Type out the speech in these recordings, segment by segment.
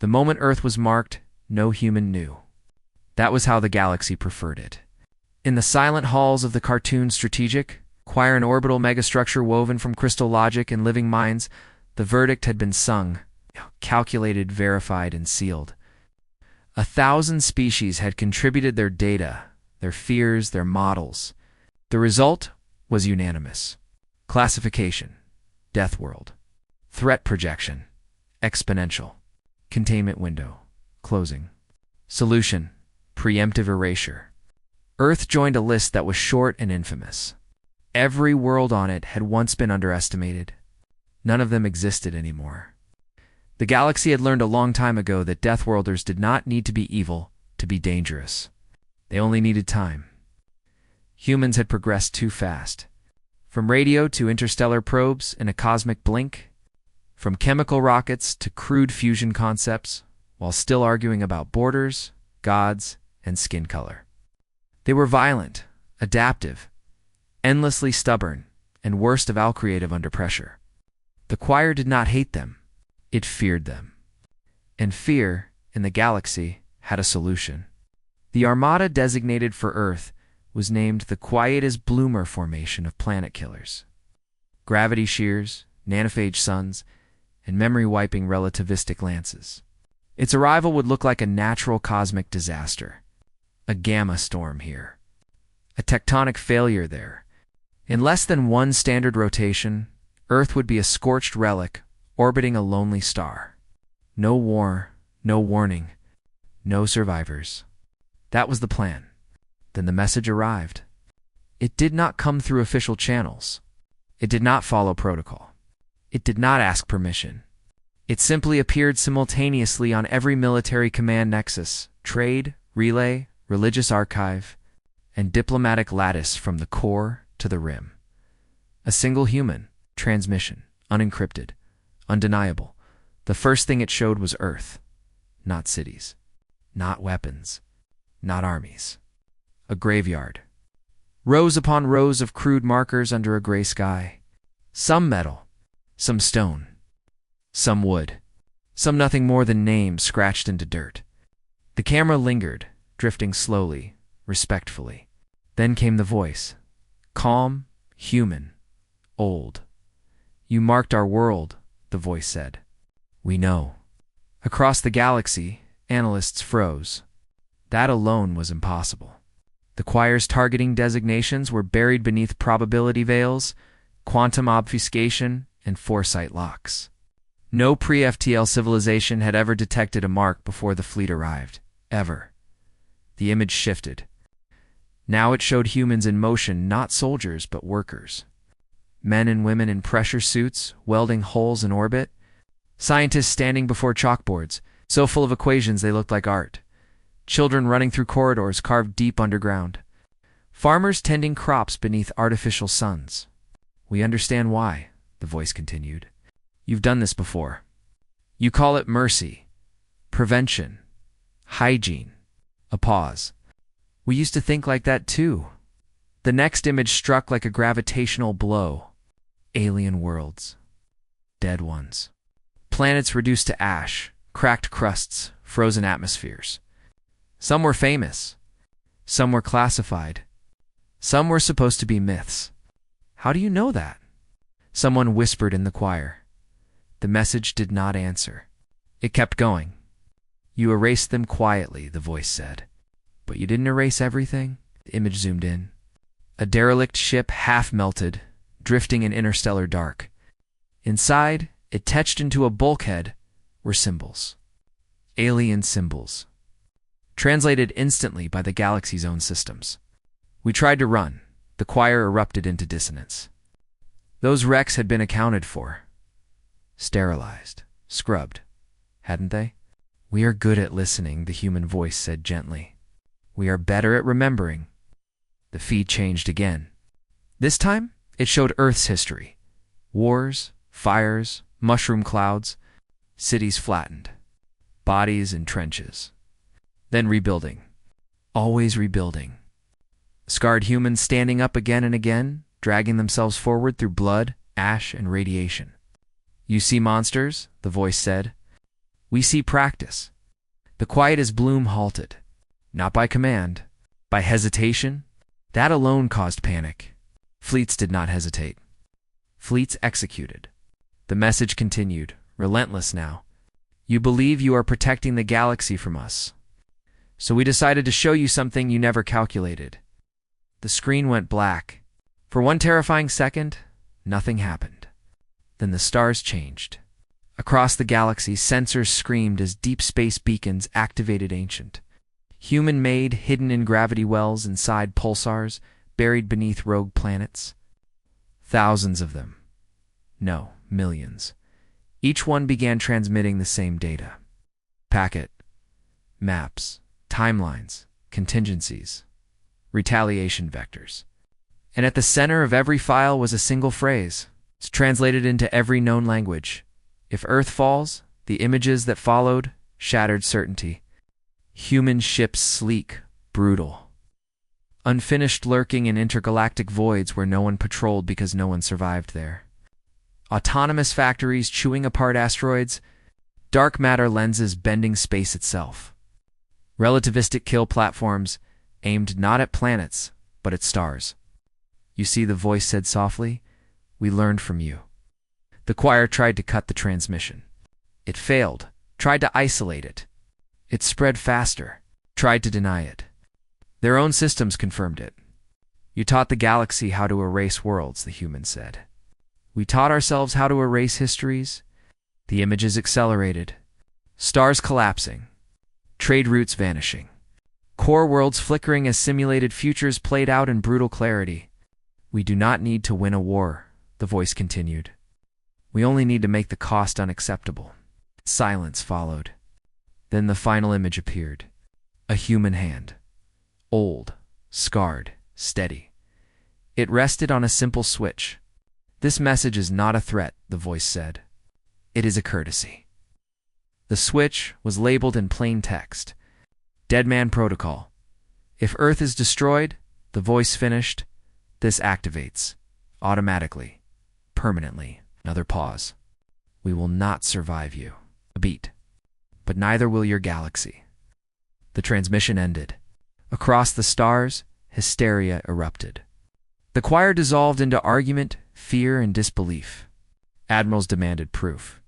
The moment Earth was marked, no human knew. That was how the galaxy preferred it. In the silent halls of the cartoon strategic, choir an orbital megastructure woven from crystal logic and living minds, the verdict had been sung, calculated, verified, and sealed. 1,000 species had contributed their data, their fears, their models. The result was unanimous. Classification, deathworld. Threat projection, exponential. Containment window, closing. Solution, preemptive erasure. Earth joined a list that was short and infamous. Every world on it had once been underestimated. None of them existed anymore. The galaxy had learned a long time ago that deathworlders did not need to be evil to be dangerous. They only needed time. Humans had progressed too fast. From radio to interstellar probes in a cosmic blink, from chemical rockets to crude fusion concepts, while still arguing about borders, gods, and skin color. They were violent, adaptive, endlessly stubborn, and worst of all, creative under pressure. The choir did not hate them. It feared them. And fear, in the galaxy, had a solution. The armada designated for Earth was named the Quietus Bloomer Formation of Planet Killers. Gravity shears, nanophage suns, and memory-wiping relativistic lances. Its arrival would look like a natural cosmic disaster. A gamma storm here. A tectonic failure there. In less than one standard rotation, Earth would be a scorched relic orbiting a lonely star. No war, no warning, no survivors. That was the plan. Then the message arrived. It did not come through official channels. It did not follow protocol. It did not ask permission. It simply appeared simultaneously on every military command nexus, trade, relay, religious archive, and diplomatic lattice from the core to the rim. A single human, transmission, unencrypted, undeniable. The first thing it showed was Earth, not cities, not weapons, not armies. A graveyard. Rows upon rows of crude markers under a gray sky. Some metal, some stone, some wood, some nothing more than names scratched into dirt. The camera lingered, drifting slowly, respectfully. Then came the voice. Calm, human, old. You marked our world, the voice said. We know. Across the galaxy, analysts froze. That alone was impossible. The choir's targeting designations were buried beneath probability veils, quantum obfuscation, and foresight locks. No pre-FTL civilization had ever detected a mark before the fleet arrived. Ever. The image shifted. Now it showed humans in motion, not soldiers, but workers. Men and women in pressure suits, welding holes in orbit. Scientists standing before chalkboards, so full of equations they looked like art. Children running through corridors carved deep underground. Farmers tending crops beneath artificial suns. We understand why, the voice continued. You've done this before. You call it mercy, prevention, hygiene. A pause. We used to think like that too. The next image struck like a gravitational blow. Alien worlds. Dead ones. Planets reduced to ash, cracked crusts, frozen atmospheres. Some were famous. Some were classified. Some were supposed to be myths. How do you know that? Someone whispered in the choir. The message did not answer. It kept going. You erased them quietly, the voice said. But you didn't erase everything? The image zoomed in. A derelict ship half-melted, drifting in interstellar dark. Inside, etched into a bulkhead, were symbols. Alien symbols. Translated instantly by the galaxy's own systems. We tried to run. The choir erupted into dissonance. Those wrecks had been accounted for. Sterilized. Scrubbed. Hadn't they? We are good at listening, the human voice said gently. We are better at remembering. The feed changed again. This time, it showed Earth's history. Wars, fires, mushroom clouds, cities flattened, bodies in trenches. Then rebuilding. Always rebuilding. Scarred humans standing up again and again, dragging themselves forward through blood, ash, and radiation. You see monsters, the voice said. We see practice. The quiet as Bloom halted. Not by command, by hesitation. That alone caused panic. Fleets did not hesitate. Fleets executed. The message continued, relentless now. You believe you are protecting the galaxy from us. So we decided to show you something you never calculated. The screen went black. For one terrifying second, nothing happened. Then the stars changed. Across the galaxy, sensors screamed as deep space beacons activated ancient. Human-made, hidden in gravity wells inside pulsars, buried beneath rogue planets. Thousands of them. No, millions. Each one began transmitting the same data. Packet, maps, timelines, contingencies, retaliation vectors. And at the center of every file was a single phrase. It's translated into every known language. If Earth falls, the images that followed shattered certainty. Human ships sleek, brutal. Unfinished lurking in intergalactic voids where no one patrolled because no one survived there. Autonomous factories chewing apart asteroids, dark matter lenses bending space itself. Relativistic kill platforms aimed not at planets, but at stars. You see, the voice said softly, we learned from you. The choir tried to cut the transmission. It failed, tried to isolate it. It spread faster, tried to deny it. Their own systems confirmed it. You taught the galaxy how to erase worlds, the humans said. We taught ourselves how to erase histories. The images accelerated. Stars collapsing. Trade routes vanishing. Core worlds flickering as simulated futures played out in brutal clarity. We do not need to win a war, the voice continued. We only need to make the cost unacceptable. Silence followed. Then the final image appeared. A human hand. Old, scarred, steady. It rested on a simple switch. This message is not a threat, the voice said. It is a courtesy. The switch was labeled in plain text. Dead Man Protocol. If Earth is destroyed, the voice finished, this activates. Automatically. Permanently. Another pause. We will not survive you. A beat. But neither will your galaxy. The transmission ended. Across the stars, hysteria erupted. The choir dissolved into argument, fear, and disbelief. Admirals demanded proof.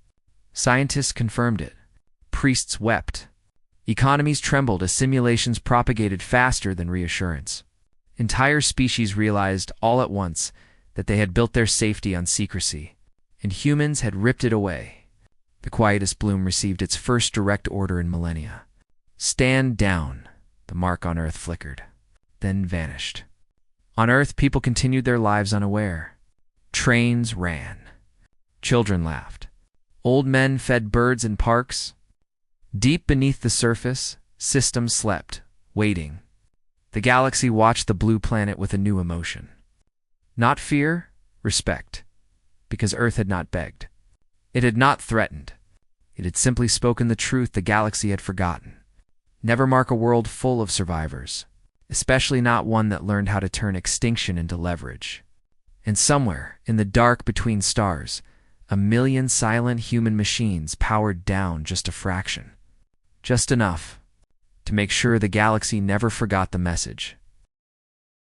Scientists confirmed it. Priests wept. Economies trembled as simulations propagated faster than reassurance. Entire species realized all at once that they had built their safety on secrecy, and humans had ripped it away. The quietest Bloom received its first direct order in millennia. Stand down. The mark on Earth flickered, then vanished. On Earth, people continued their lives unaware. Trains ran. Children laughed. Old men fed birds in parks. Deep beneath the surface, systems slept, waiting. The galaxy watched the blue planet with a new emotion. Not fear, respect, because Earth had not begged. It had not threatened. It had simply spoken the truth the galaxy had forgotten. Never mark a world full of survivors, especially not one that learned how to turn extinction into leverage. And somewhere, in the dark between stars, 1,000,000 silent human machines powered down just a fraction. Just enough to make sure the galaxy never forgot the message.